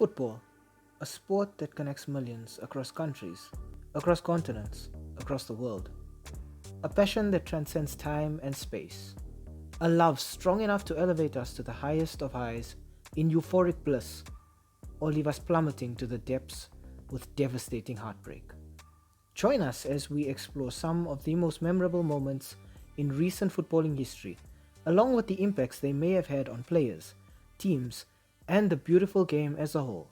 Football, a sport that connects millions across countries, across continents, across the world. A passion that transcends time and space. A love strong enough to elevate us to the highest of highs in euphoric bliss, or leave us plummeting to the depths with devastating heartbreak. Join us as we explore some of the most memorable moments in recent footballing history, along with the impacts they may have had on players, teams, and the beautiful game as a whole.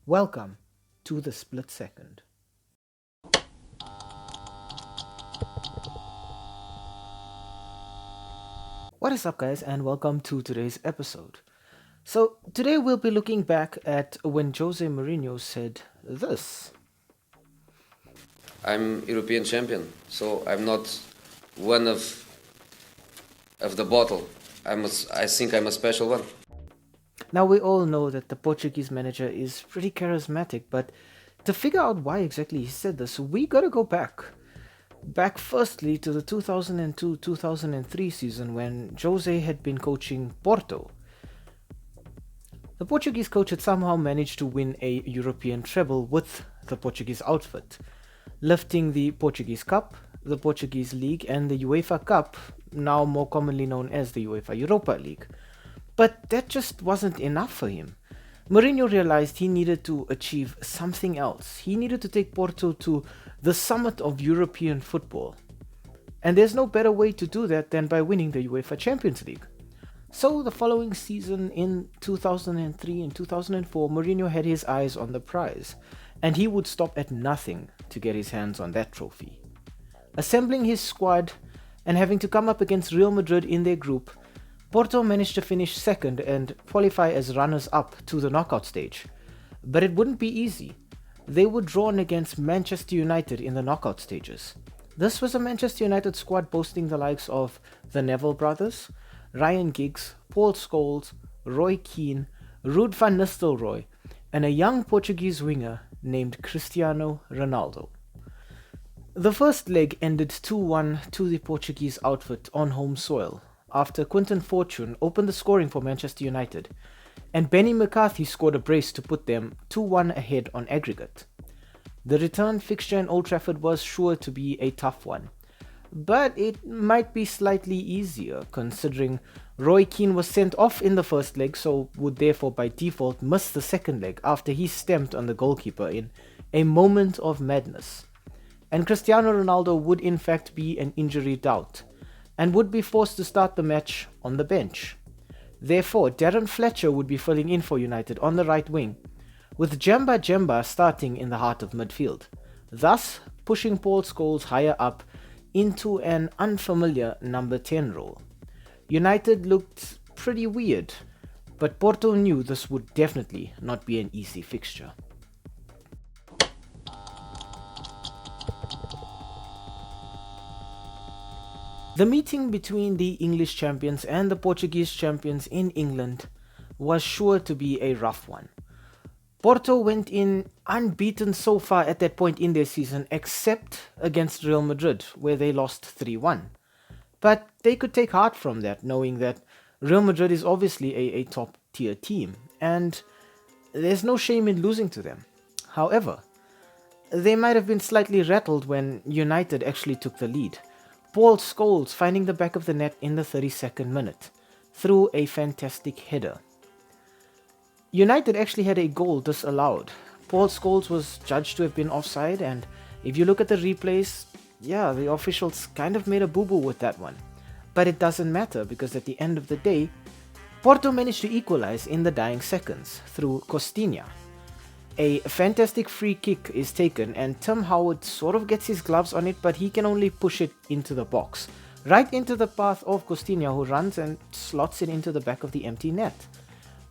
Welcome to the Split Second. What is up, guys, and welcome to today's episode. So, today we'll be looking back at when Jose Mourinho said this. I'm European champion, so I'm not one of the bottle. I think I'm a special one. Now, we all know that the Portuguese manager is pretty charismatic, but to figure out why exactly he said this, we gotta go back. Back firstly to the 2002-2003 season when Jose had been coaching Porto. The Portuguese coach had somehow managed to win a European treble with the Portuguese outfit, lifting the Portuguese Cup, the Portuguese League, and the UEFA Cup, now more commonly known as the UEFA Europa League. But that just wasn't enough for him. Mourinho realized he needed to achieve something else. He needed to take Porto to the summit of European football. And there's no better way to do that than by winning the UEFA Champions League. So the following season in 2003 and 2004, Mourinho had his eyes on the prize, and he would stop at nothing to get his hands on that trophy. Assembling his squad and having to come up against Real Madrid in their group, Porto managed to finish second and qualify as runners-up to the knockout stage. But it wouldn't be easy. They were drawn against Manchester United in the knockout stages. This was a Manchester United squad boasting the likes of the Neville brothers, Ryan Giggs, Paul Scholes, Roy Keane, Ruud van Nistelrooy, and a young Portuguese winger named Cristiano Ronaldo. The first leg ended 2-1 to the Portuguese outfit on home soil, after Quinton Fortune opened the scoring for Manchester United, and Benny McCarthy scored a brace to put them 2-1 ahead on aggregate. The return fixture in Old Trafford was sure to be a tough one, but it might be slightly easier considering Roy Keane was sent off in the first leg, so would therefore by default miss the second leg after he stamped on the goalkeeper in a moment of madness. And Cristiano Ronaldo would in fact be an injury doubt, and would be forced to start the match on the bench. Therefore, Darren Fletcher would be filling in for United on the right wing, with Jemba starting in the heart of midfield, thus pushing Paul Scholes higher up into an unfamiliar number 10 role. United looked pretty weird, but Porto knew this would definitely not be an easy fixture. The meeting between the English champions and the Portuguese champions in England was sure to be a rough one. Porto went in unbeaten so far at that point in their season, except against Real Madrid, where they lost 3-1. But they could take heart from that, knowing that Real Madrid is obviously a top-tier team, and there's no shame in losing to them. However, they might have been slightly rattled when United actually took the lead. Paul Scholes finding the back of the net in the 32nd minute through a fantastic header. United actually had a goal disallowed. Paul Scholes was judged to have been offside, and if you look at the replays, the officials kind of made a boo-boo with that one. But it doesn't matter because at the end of the day, Porto managed to equalize in the dying seconds through Costinha. A fantastic free kick is taken and Tim Howard sort of gets his gloves on it, but he can only push it into the box, right into the path of Costinha, who runs and slots it into the back of the empty net.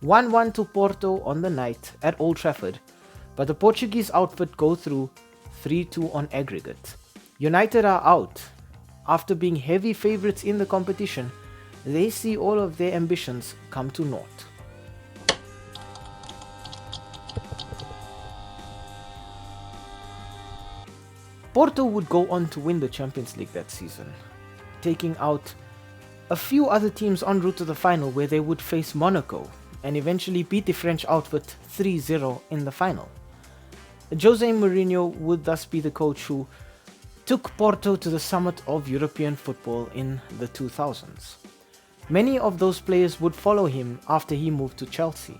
1-1 to Porto on the night at Old Trafford, but the Portuguese outfit go through 3-2 on aggregate. United are out. After being heavy favourites in the competition, they see all of their ambitions come to naught. Porto would go on to win the Champions League that season, taking out a few other teams en route to the final where they would face Monaco and eventually beat the French outfit 3-0 in the final. Jose Mourinho would thus be the coach who took Porto to the summit of European football in the 2000s. Many of those players would follow him after he moved to Chelsea,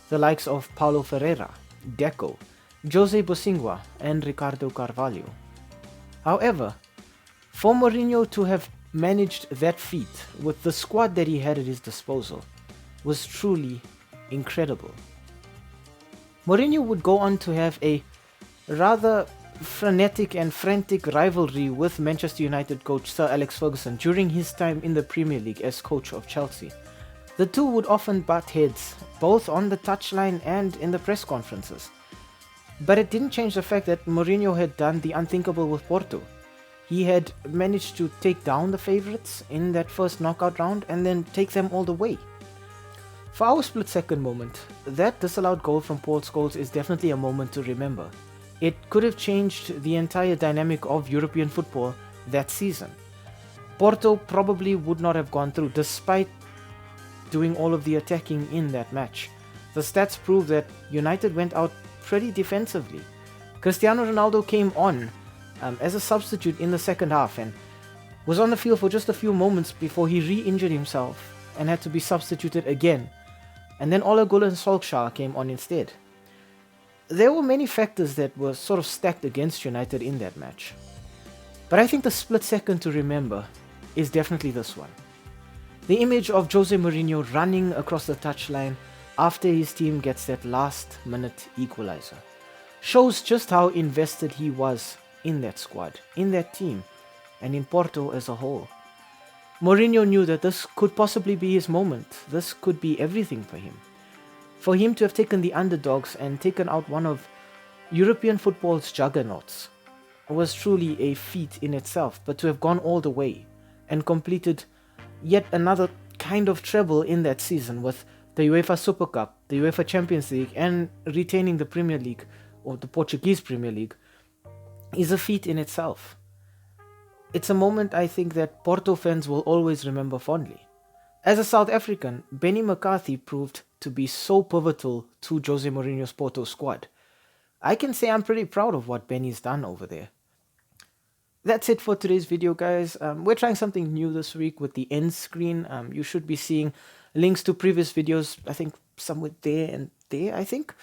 the likes of Paulo Ferreira, Deco, Jose Bosingua, and Ricardo Carvalho. However, for Mourinho to have managed that feat with the squad that he had at his disposal was truly incredible. Mourinho would go on to have a rather frenetic and frantic rivalry with Manchester United coach Sir Alex Ferguson during his time in the Premier League as coach of Chelsea. The two would often butt heads, both on the touchline and in the press conferences. But it didn't change the fact that Mourinho had done the unthinkable with Porto. He had managed to take down the favourites in that first knockout round and then take them all the way. For our split-second moment, that disallowed goal from Paul Scholes is definitely a moment to remember. It could have changed the entire dynamic of European football that season. Porto probably would not have gone through despite doing all of the attacking in that match. The stats prove that United went out pretty defensively. Cristiano Ronaldo came on as a substitute in the second half and was on the field for just a few moments before he re-injured himself and had to be substituted again. And then Ole Gunnar Solskjaer came on instead. There were many factors that were sort of stacked against United in that match. But I think the split second to remember is definitely this one. The image of Jose Mourinho running across the touchline after his team gets that last minute equalizer shows just how invested he was in that squad, in that team, and in Porto as a whole. Mourinho knew that this could possibly be his moment. This could be everything for him. For him to have taken the underdogs and taken out one of European football's juggernauts was truly a feat in itself, but to have gone all the way and completed yet another kind of treble in that season with the UEFA Super Cup, the UEFA Champions League, and retaining the Premier League, or the Portuguese Premier League, is a feat in itself. It's a moment I think that Porto fans will always remember fondly. As a South African, Benny McCarthy proved to be so pivotal to Jose Mourinho's Porto squad. I can say I'm pretty proud of what Benny's done over there. That's it for today's video, guys. We're trying something new this week with the end screen. You should be seeing links to previous videos, I think somewhere there and there, I think.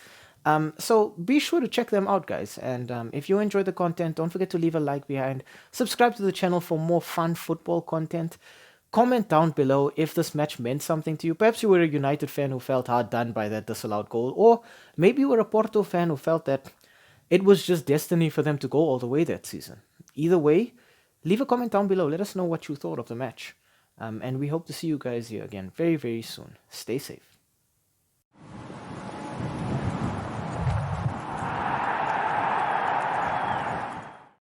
So be sure to check them out, guys. And if you enjoy the content, don't forget to leave a like behind. Subscribe to the channel for more fun football content. Comment down below if this match meant something to you. Perhaps you were a United fan who felt hard done by that disallowed goal. Or maybe you were a Porto fan who felt that it was just destiny for them to go all the way that season. Either way, leave a comment down below. Let us know what you thought of the match. And we hope to see you guys here again very, very soon. Stay safe.